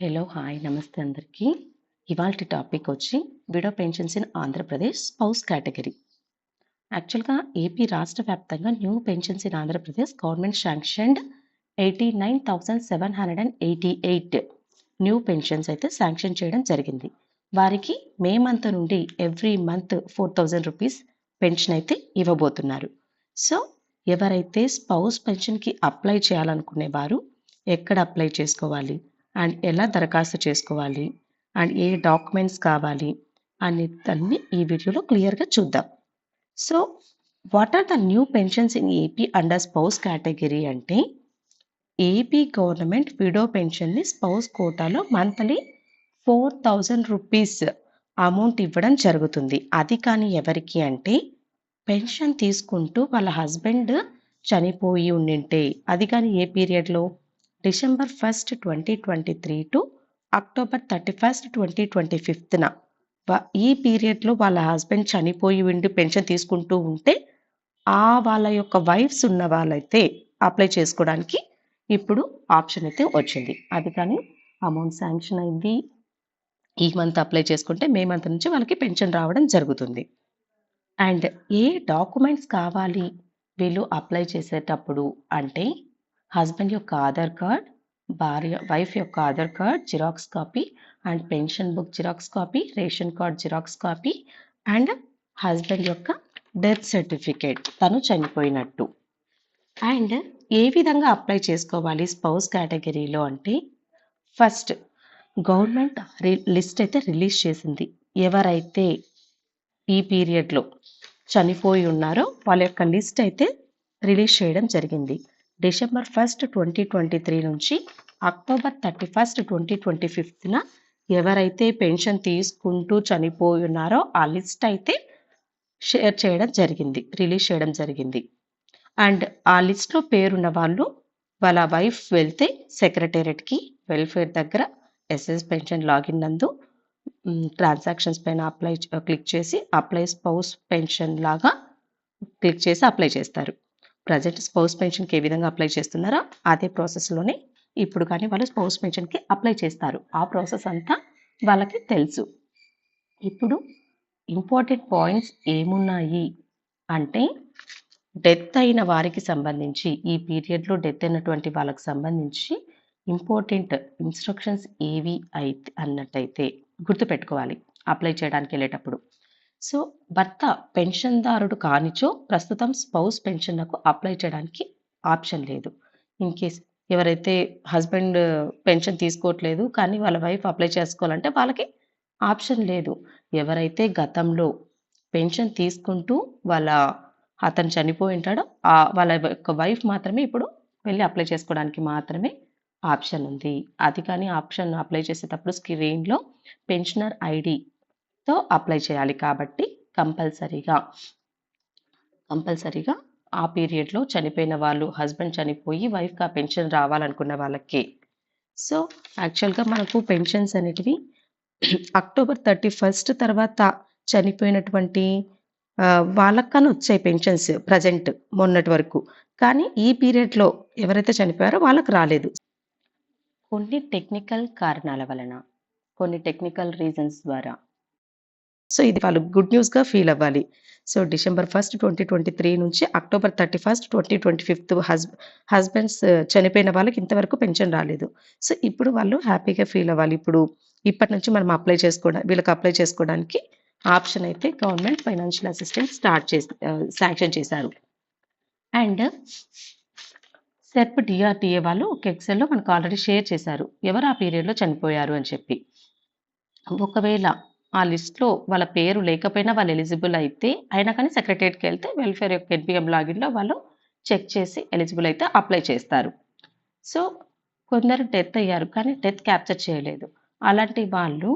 Hello hi నమస్తే అందరికీ. ఇవాల్టి టాపిక్ వచ్చి widow pensions in Andhra Pradesh spouse category. యాక్చువల్గా ఏపీ రాష్ట్ర వ్యాప్తంగా new pensions in Andhra Pradesh government sanctioned 89,788 new pensions అయితే శాంక్షన్ చేయడం జరిగింది. వారికి మే మంత్ నుండి ఎవ్రీ మంత్ 4,000 రూపీస్ పెన్షన్ అయితే ఇవ్వబోతున్నారు. సో ఎవరైతే స్పౌస్ పెన్షన్కి అప్లై చేయాలనుకునేవారు ఎక్కడ అప్లై చేసుకోవాలి అండ్ ఎలా దరఖాస్తు చేసుకోవాలి అండ్ ఏ డాక్యుమెంట్స్ కావాలి అన్ని ఈ వీడియోలో క్లియర్గా చూద్దాం. So what are the new pensions in AP under spouse category అంటే ఏపీ గవర్నమెంట్ విడో పెన్షన్ని స్పౌస్ కోటాలో మంత్లీ 4,000 రూపీస్ అమౌంట్ ఇవ్వడం జరుగుతుంది. అది కానీ ఎవరికి అంటే పెన్షన్ తీసుకుంటూ వాళ్ళ హస్బెండ్ చనిపోయి ఉండింటే, అది కానీ ఏ పీరియడ్లో డిసెంబర్ 1, 2023 టు అక్టోబర్ 31, 2025న ఈ పీరియడ్లో వాళ్ళ హస్బెండ్ చనిపోయి ఉండి పెన్షన్ తీసుకుంటూ ఉంటే వాళ్ళ యొక్క వైఫ్స్ ఉన్న వాళ్ళైతే అప్లై చేసుకోవడానికి ఇప్పుడు ఆప్షన్ అయితే వచ్చింది. అది కానీ అమౌంట్ శాంక్షన్ అయింది. ఈ మంత్ అప్లై చేసుకుంటే మే మంత్ నుంచి వాళ్ళకి పెన్షన్ రావడం జరుగుతుంది. అండ్ ఏ డాక్యుమెంట్స్ కావాలి వీళ్ళు అప్లై చేసేటప్పుడు అంటే హస్బెండ్ యొక్క ఆధార్ కార్డ్, వైఫ్ యొక్క Aadhaar card xerox copy and pension book xerox copy, ration card xerox copy and husband యొక్క డెత్ సర్టిఫికేట్, తను చనిపోయినట్టు. అండ్ ఏ విధంగా అప్లై చేసుకోవాలి స్పౌస్ కేటగిరీలో అంటే ఫస్ట్ గవర్నమెంట్ లిస్ట్ అయితే రిలీజ్ చేసింది. ఎవరైతే ఈ పీరియడ్లో చనిపోయి ఉన్నారో వాళ్ళ యొక్క లిస్ట్ అయితే రిలీజ్ చేయడం జరిగింది. డిసెంబర్ 1, 2023 నుంచి అక్టోబర్ 31, 2025న ఎవరైతే పెన్షన్ తీసుకుంటూ చనిపోయి ఉన్నారో ఆ లిస్ట్ అయితే షేర్ చేయడం జరిగింది, రిలీజ్ చేయడం జరిగింది. అండ్ ఆ లిస్ట్లో పేరున్న వాళ్ళు వాళ్ళ వైఫ్ వెళ్తే సెక్రటేరియట్కి వెల్ఫేర్ దగ్గర ఎస్ఎస్ పెన్షన్ లాగిన్ నందు ట్రాన్సాక్షన్స్ పైన క్లిక్ చేసి అప్లై స్పౌస్ పెన్షన్ లాగా క్లిక్ చేసి అప్లై చేస్తారు. ప్రజెంట్ స్పౌస్ పెన్షన్కి ఏ విధంగా అప్లై చేస్తున్నారో అదే ప్రాసెస్లోనే ఇప్పుడు కానీ వాళ్ళు స్పౌస్ పెన్షన్కి అప్లై చేస్తారు. ఆ ప్రాసెస్ అంతా వాళ్ళకి తెలుసు. ఇప్పుడు ఇంపార్టెంట్ పాయింట్స్ ఏమున్నాయి అంటే డెత్ అయిన వారికి సంబంధించి ఈ పీరియడ్లో డెత్ అయినటువంటి వాళ్ళకి సంబంధించి ఇంపార్టెంట్ ఇన్స్ట్రక్షన్స్ ఏవి అయితే అన్నట్టయితే గుర్తుపెట్టుకోవాలి అప్లై చేయడానికి వెళ్ళేటప్పుడు. సో భర్త పెన్షన్దారుడు కానిచో ప్రస్తుతం స్పౌస్ పెన్షన్లకు అప్లై చేయడానికి ఆప్షన్ లేదు. ఇన్ కేస్ ఎవరైతే హస్బెండ్ పెన్షన్ తీసుకోవట్లేదు కానీ వాళ్ళ వైఫ్ అప్లై చేసుకోవాలంటే వాళ్ళకి ఆప్షన్ లేదు. ఎవరైతే గతంలో పెన్షన్ తీసుకుంటూ అతను చనిపోయి ఉంటాడో వాళ్ళ యొక్క వైఫ్ మాత్రమే ఇప్పుడు వెళ్ళి అప్లై చేసుకోవడానికి మాత్రమే ఆప్షన్ ఉంది. అది కానీ ఆప్షన్ అప్లై చేసేటప్పుడు స్క్రీన్లో పెన్షనర్ ఐడితో అప్లై చేయాలి. కాబట్టి కంపల్సరీగా ఆ పీరియడ్లో చనిపోయిన వాళ్ళు హస్బెండ్ చనిపోయి వైఫ్కి ఆ పెన్షన్ రావాలనుకున్న వాళ్ళకి. సో యాక్చువల్గా మనకు పెన్షన్స్ అనేటివి అక్టోబర్ 31 తర్వాత చనిపోయినటువంటి వాళ్ళకని వచ్చాయి పెన్షన్స్ ప్రజెంట్ మొన్నటి వరకు. కానీ ఈ పీరియడ్లో ఎవరైతే చనిపోయారో వాళ్ళకి రాలేదు. కొన్ని టెక్నికల్ కారణాల వలన, కొన్ని టెక్నికల్ రీజన్స్ ద్వారా. సో ఇది వాళ్ళు గుడ్ న్యూస్గా ఫీల్ అవ్వాలి. సో డిసెంబర్ 1, 2023 నుంచి అక్టోబర్ 31, 2025 హస్బెండ్స్ చనిపోయిన వాళ్ళకి ఇంతవరకు పెన్షన్ రాలేదు. సో ఇప్పుడు వాళ్ళు హ్యాపీగా ఫీల్ అవ్వాలి. ఇప్పటి నుంచి మనం వీళ్ళకి అప్లై చేసుకోవడానికి ఆప్షన్ అయితే గవర్నమెంట్ ఫైనాన్షియల్ అసిస్టెన్స్ శాంక్షన్ చేశారు. అండ్ సెర్ప్ డిఆర్టీఏ వాళ్ళు ఒక ఎక్సెల్లో మనకు ఆల్రెడీ షేర్ చేశారు ఎవరు ఆ పీరియడ్లో చనిపోయారు అని చెప్పి. ఒకవేళ ఆ లిస్ట్లో వాళ్ళ పేరు లేకపోయినా వాళ్ళు ఎలిజిబుల్ అయితే అయినా కానీ సెక్రటరియట్కి వెళ్తే వెల్ఫేర్ యొక్క ఎన్పిఎం లాగిన్లో వాళ్ళు చెక్ చేసి ఎలిజిబుల్ అయితే అప్లై చేస్తారు. సో కొందరు డెత్ అయ్యారు కానీ డెత్ క్యాప్చర్ చేయలేదు. అలాంటి వాళ్ళు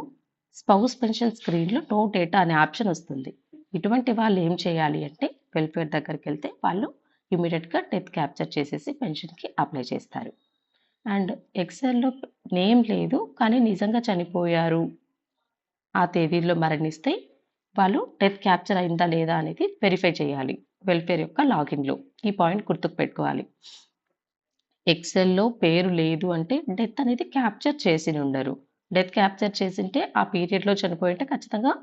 స్పౌస్ పెన్షన్ స్క్రీన్లో నో డేటా అనే ఆప్షన్ వస్తుంది. ఇటువంటి వాళ్ళు ఏం చేయాలి అంటే వెల్ఫేర్ దగ్గరికి వెళ్తే వాళ్ళు ఇమీడియట్గా డెత్ క్యాప్చర్ చేసేసి పెన్షన్కి అప్లై చేస్తారు. అండ్ ఎక్సెల్లో నేమ్ లేదు కానీ నిజంగా చనిపోయారు, ఆ తేదీలో మరణిస్తే వాళ్ళు డెత్ క్యాప్చర్ అయిందా లేదా అనేది వెరిఫై చేయాలి వెల్ఫేర్ యొక్క లాగిన్లో. ఈ పాయింట్ గుర్తుకు పెట్టుకోవాలి. ఎక్సెల్‌లో పేరు లేదు అంటే డెత్ అనేది క్యాప్చర్ చేసి ఉండరు. డెత్ క్యాప్చర్ చేసుంటే ఆ పీరియడ్‌లో చనిపోయుంటే ఖచ్చితంగా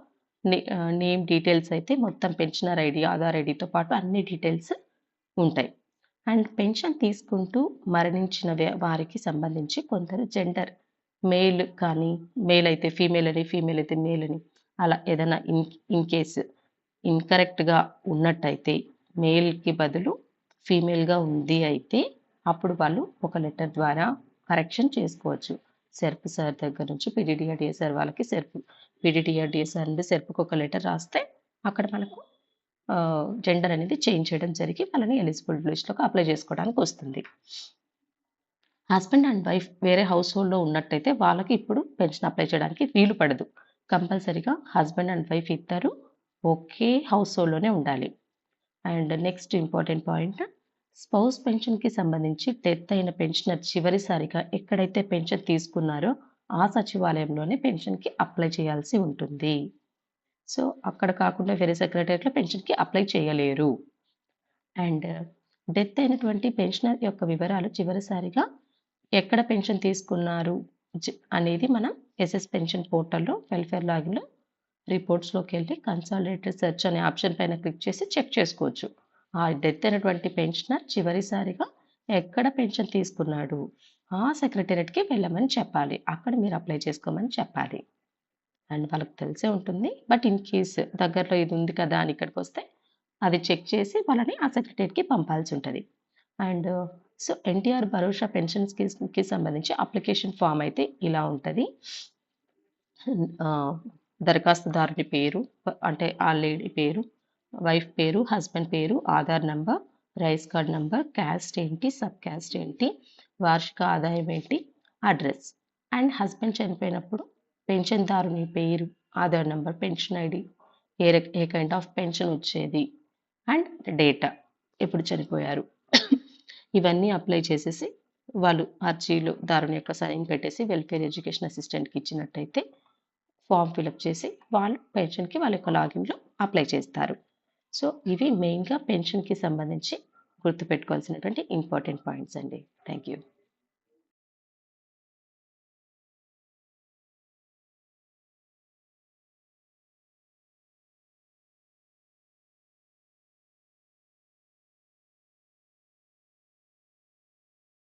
నేమ్ డీటెయిల్స్ అయితే మొత్తం పెన్షనర్ ఐడీ, ఆధార్ ఐడీతో పాటు అన్ని డీటెయిల్స్ ఉంటాయి. అండ్ పెన్షన్ తీసుకుంటూ మరణించిన వారికి సంబంధించి కొందరు జెండర్ మేల్ కానీ, మేల్ అయితే ఫీమేల్ అని, ఫీమేల్ అయితే మేల్ అని అలా ఏదైనా ఇన్ కేస్ ఇన్‌కరెక్ట్‌గా ఉన్నట్టయితే మేల్‌కి బదులు ఫీమేల్‌గా ఉంది అయితే అప్పుడు వాళ్ళు ఒక లెటర్ ద్వారా కరెక్షన్ చేసుకోవచ్చు. సెర్ప్ సార్ దగ్గర నుంచి పీడీడీఆర్‌డీఏ సార్ వాళ్ళకి పీడీడీఆర్‌డీఏ సార్ నుండి సెర్ప్‌కి ఒక లెటర్ రాస్తే అక్కడ మనకు జెండర్ అనేది చేంజ్ చేయడం జరిగి వాళ్ళని ఎలిజిబుల్ లిస్ట్‌లోకి అప్లై చేసుకోవడానికి వస్తుంది. హస్బెండ్ అండ్ వైఫ్ వేరే హౌస్ హోల్డ్‌లో ఉన్నట్టయితే వాళ్ళకి ఇప్పుడు పెన్షన్ అప్లై చేయడానికి వీలు పడదు. కంపల్సరీగా హస్బెండ్ అండ్ వైఫ్ ఇద్దరు ఒకే హౌస్ హోల్డ్‌లోనే ఉండాలి. And next important point spouse పెన్షన్‌కి సంబంధించి డెత్ అయిన పెన్షనర్ చివరిసారిగా ఎక్కడైతే పెన్షన్ తీసుకున్నారో ఆ సచివాలయంలోనే పెన్షన్‌కి అప్లై చేయాల్సి ఉంటుంది. సో, అక్కడ కాకుండా వేరే సెక్రటేరియట్‌లో పెన్షన్‌కి అప్లై చేయలేరు. అండ్ డెత్ అయినటువంటి పెన్షనర్ యొక్క వివరాలు చివరిసారిగా ఎక్కడ పెన్షన్ తీసుకున్నారు అనేది మనం ఎస్ఎస్ పెన్షన్ పోర్టల్‌లో వెల్ఫేర్ లాగిన్‌లో రిపోర్ట్స్‌లోకి వెళ్ళి కన్సాలిడేటెడ్ సెర్చ్ అనే ఆప్షన్ పైన క్లిక్ చేసి చెక్ చేసుకోవచ్చు. ఆ డెత్ అయినటువంటి పెన్షనర్ చివరిసారిగా ఎక్కడ పెన్షన్ తీసుకున్నాడు ఆ సెక్రటేరియట్‌కి వెళ్ళమని చెప్పాలి. అక్కడ మీరు అప్లై చేసుకోమని చెప్పాలి. అండ్ వాళ్ళకి తెలిసే ఉంటుంది. బట్ ఇన్ కేస్ దగ్గరలో ఇది ఉంది కదా అని ఇక్కడికొస్తే అది చెక్ చేసి వాళ్ళని ఆ సెక్రటేరియట్‌కి పంపాల్సి ఉంటది. And so, NTR Bharosa pension స్కీమ్స్‌కి సంబంధించి అప్లికేషన్ ఫార్మ్ అయితే ఇలా ఉంటది. దరఖాస్తుదారుని పేరు అంటే ఆ లేడీ పేరు, వైఫ్ పేరు, హస్బెండ్ పేరు, Aadhaar number, rice card number, caste ఏంటి, సబ్ క్యాస్ట్ ఏంటి, వార్షిక ఆదాయం ఏంటి, అడ్రస్. అండ్ హస్బెండ్ చనిపోయినప్పుడు పెన్షన్‌దారుని పేరు, Aadhaar number, pension ID, A kind of pension వచ్చేది అండ్ డేటా ఎప్పుడు చనిపోయారు. ఇవన్నీ అప్లై చేసేసి వాళ్ళు అర్జీలో దారుని యొక్క సైన్ పెట్టేసి వెల్ఫేర్ ఎడ్యుకేషన్ అసిస్టెంట్‌కి ఇచ్చినట్టయితే ఫామ్ ఫిలప్ చేసి వాళ్ళు పెన్షన్‌కి వాళ్ళ యొక్క లాగిన్‌లో అప్లై చేస్తారు. సో, ఇవి మెయిన్‌గా పెన్షన్‌కి సంబంధించి గుర్తుపెట్టుకోవాల్సినటువంటి ఇంపార్టెంట్ పాయింట్స్ అండి. Thank you.